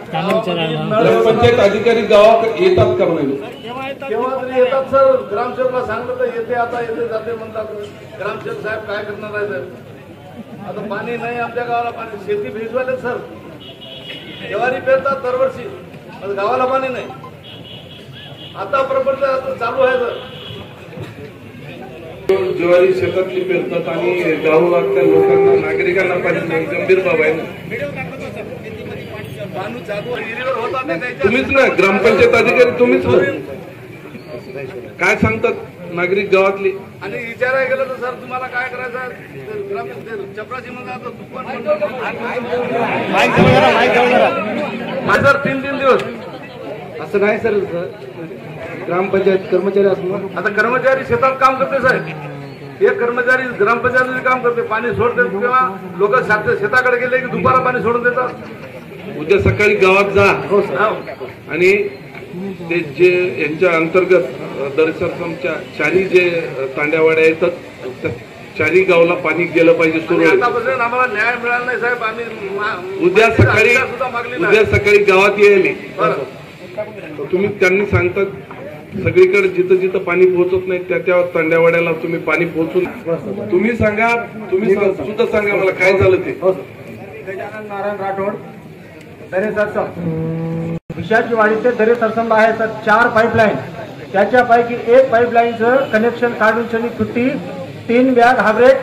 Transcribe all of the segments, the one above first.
ग्रामपंचायत अधिकारी गावात येतात का म्हणाले? केव्हा तरी येतात सर. ग्रामसेवकला सांगलं तर येते, आता येते जाते म्हणतात. ग्रामसेवक साहेब काय करणार आहे सर? आता पाणी नाही आमच्या गावाला. पाणी शेती भिजवायला सर. ज्वारी पेरतात दरवर्षी, गावाला पाणी नाही. आता प्रकल्प चालू आहे सर. ज्वारी शेतातली पेरतात आणि गावातल्या लोकांना नागरिकांना पाणी नाही. गंभीर बाब आहे ना. तुम्हीच ना ग्रामपंचायत अधिकारी, तुम्हीच ना. काय सांगतात नागरिक गावातले? आणि विचारायला गेलं तर सर तुम्हाला काय करायचं चपराशी मध्ये सर 3 दिवस असं नाही सर. ग्रामपंचायत कर्मचारी असणार. आता कर्मचारी शेतात काम करते साहेब. एक कर्मचारी ग्रामपंचायतीचे काम करते, पाणी सोडते. तेव्हा लोक शेताकडे गेले की दुपारा पाणी सोडून देतात. उद्या सकाळी गावात जा आणि ते जे यांच्या अंतर्गत दरसरसमच्या चारी जे तांड्यावाड्या येतात त्या चारी गावला पाणी गेलं पाहिजे. सुरू आतापासून आम्हाला न्याय मिळाला नाही साहेब. आम्ही उद्या सकाळी गावात येईल. तुम्ही त्यांनी सांगतात सगळीकडे जिथं जिथं पाणी पोहोचत नाही त्या तांड्यावाड्याला तुम्ही पाणी पोहोचून तुम्ही सांगा. तुम्ही सुद्धा सांगा मला काय झालं ते. गजानन नारायण राठोड, दरे सरसम, विशाची वाडी ते दरे सरसम आहे सर. 4 पाईपलाईन. त्याच्यापैकी एक पाईपलाईनचं कनेक्शन काढून तुटी 3 बॅग हायब्रेड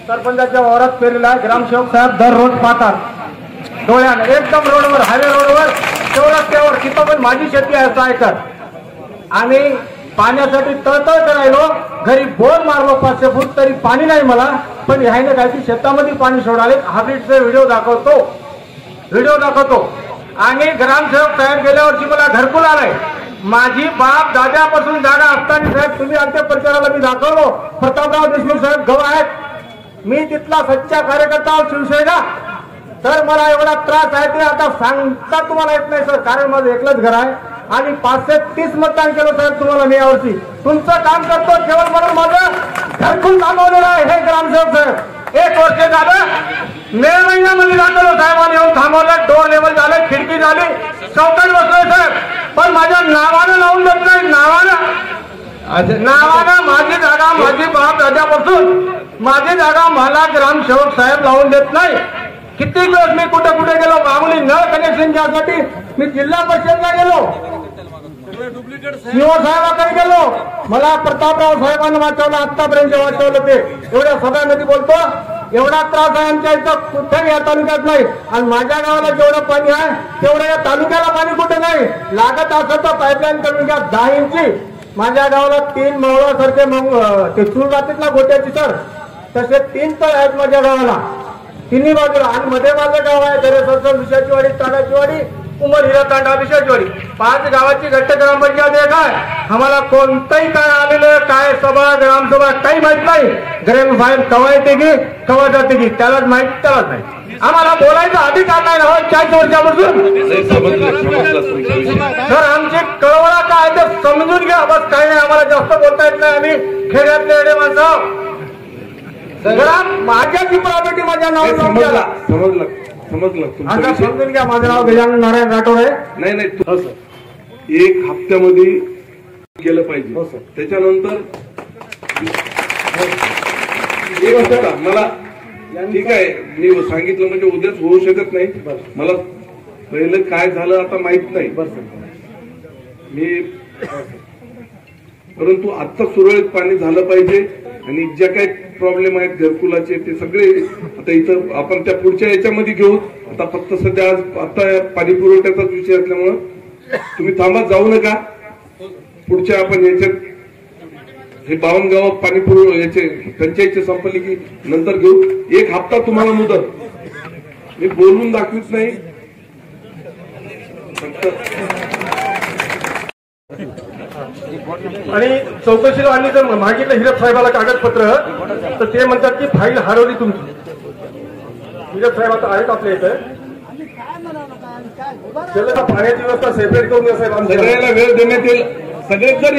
सरपंचाच्या वावरात पेरलेला आहे. ग्रामसेवक साहेब दररोज पाहतात डोळ्यानं. एकदम रोडवर, हायवे रोडवर तेवढं तिथं पण माझी शेती आहे 6 एकर. आम्ही पाण्यासाठी तळतळ करायलो. घरी बोर मारलो 500 फूट तरी पाणी नाही मला. पण ह्याने काय की शेतामध्ये पाणी सोडाले. हायब्रिडचे व्हिडिओ दाखवतो. आणि ग्रामसेवक साहेब गेल्या वर्षी मला घरकुल आलाय. माझी बाप दाद्यापासून जागा असताना साहेब तुम्ही आमच्या प्रचाराला मी दाखवलो. प्रतापराव देशमुख साहेब गवा आहेत. मी तिथला सच्चा कार्यकर्ता शिवसेना. तर मला एवढा त्रास आहे ते आता सांगता तुम्हाला येत नाही सर. कारण माझं एकलंच घर आहे आणि 530 मतदान केलं साहेब तुम्हाला मी यावर्षी. तुमचं काम करतो केवळ म्हणून माझं घरकुल थांबवलेलं आहे हे ग्रामसेवक साहेब. 1 वर्ष झालं. मे महिन्यामध्ये दाखवलं साहेबांनी येऊन थांबवलं. डोर लेवल झाले, खिडकी झाली, चौकट बसलोय साहेब. पण माझ्या नावानं लावून देत नाही. नावानं माझी जागा, माझी बाप दाद्यापासून माझी जागा मला ग्रामसेवक साहेब लावून देत नाही. किती दिवस मी कुठे गेलो. मामुली नळ कनेक्शन घ्यासाठी मी जिल्हा परिषदला गेलो, सीओ साहेबांकडे गेलो. मला प्रतापराव साहेबांना वाचवलं. आतापर्यंत वाचवलं ते. एवढ्या सगळ्यांमध्ये बोलतो. एवढा त्रास आहे आमच्या इथं कुठेही या तालुक्यात नाही. आणि माझ्या गावाला जेवढं पाणी आहे तेवढं या तालुक्याला पाणी कुठे नाही. लागत असं तर पाईपलाईन करून घ्या 10 इंची. माझ्या गावाला 3 मवळासारखे ते चुरगातीतला गोट्याची सर तसे 3 तळ आहेत माझ्या गावाला तिन्ही बाजूला. आणि मध्ये माझं गाव आहे दरे सरसम, विशाची वाडी, तांडाची वाडी, उमर हिरा तांडा, विशाची वाडी. 5 गावाची घट्ट ग्रामपंचायत एक आहे. आम्हाला कोणतंही काय आलेलं काय सभा ग्रामसभा काही माहित नाही. ग्राम साहेब कवा येते की कवा जाते की त्यालाच माहित, त्यालाच नाही. आम्हाला बोलायचा अधिकार नाही ना 40 वर्षापासून. सर आमची कळवळा काय ते समजून घ्या बस. काही नाही. आम्हाला जास्त बोलता येत नाही. आम्ही खेड्यातले एवढे माणसं. माझ्याची प्रॉपर्टी माझ्या नावावर समजलं. समजून घ्या. माझं नाव गजानन नारायण राठोड आहे. नाही 1 हप्त्यामध्ये गेलं पाहिजे. त्याच्यानंतर मला ठीक आहे मी सांगितलं म्हणजे उद्याच होऊ शकत नाही. मला पहिलं काय झालं आता माहित नाही मी. परंतु आता सुरळीत पाणी झालं पाहिजे. आणि ज्या काही प्रॉब्लेम आहेत घरकुलाचे ते सगळे आता इथं आपण त्या पुढच्या याच्यामध्ये घेऊ. आता फक्त सध्या आज आता पाणी पुरवठ्याचाच विषय असल्यामुळं तुम्ही थांबत जाऊ नका. पुढच्या आपण याच्यात हे 52 गावात पाणी पुरवठा याचे पंचायतचे संपले की नंतर घेऊ. 1 हप्ता तुम्हाला मुदत. मी बोलून दाखवित नाही. आणि चौकशीला आणली तर मागितलं हिरप साहेबाला कागदपत्र तर ते म्हणतात की फाईल हरवली तुमची. हिरप साहेब आता आहेत आपल्या इथं. पाण्याची व्यवस्था सेपरेट करून द्या साहेब. सगळ्याला वेळ देण्यात येईल. सगळेच जर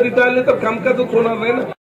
इथं आले तर कामकाजच होणार नाही ना.